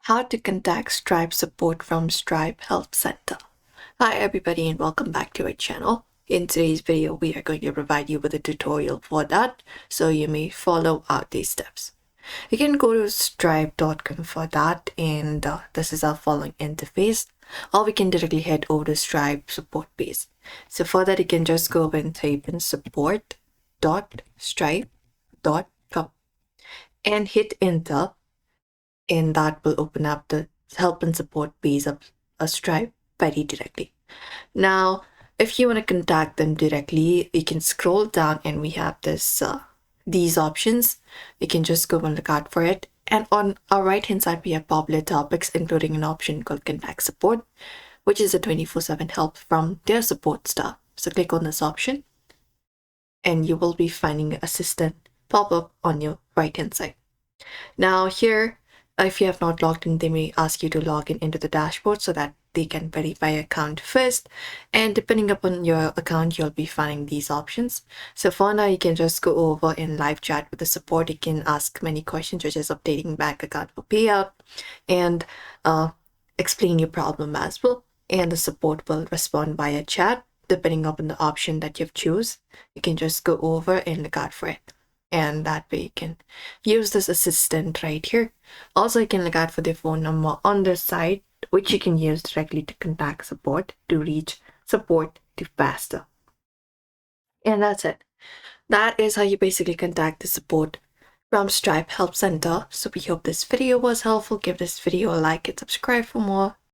How to contact Stripe support from Stripe Help Center. Hi everybody and welcome back to our channel. In today's video, we are going to provide you with a tutorial for that, so you may follow out these steps. You can go to stripe.com for that, and this is our following interface. Or we can directly head over to Stripe support page. So for that, you can just go over and type in support.stripe.com and hit enter, and that will open up the help and support page of a Stripe very directly. Now, if you want to contact them directly, you can scroll down and we have these options. You can just go and look out for it. And on our right hand side, we have popular topics, including an option called contact support, which is a 24/7 help from their support staff. So click on this option and you will be finding an assistant pop up on your right hand side. Now here, if you have not logged in, they may ask you to log in into the dashboard so that they can verify your account first. And depending upon your account, you'll be finding these options. So for now, you can just go over in live chat with the support. You can ask many questions, such as updating bank account for payout and explain your problem as well. And the support will respond via chat, depending upon the option that you've choose. You can just go over and look out for it. And that way you can use this assistant right here. Also, you can look out for their phone number on their side, which you can use directly to contact support to reach support to faster. And that's it. That is how you basically contact the support from Stripe Help Center. So we hope this video was helpful. Give this video a like and subscribe for more.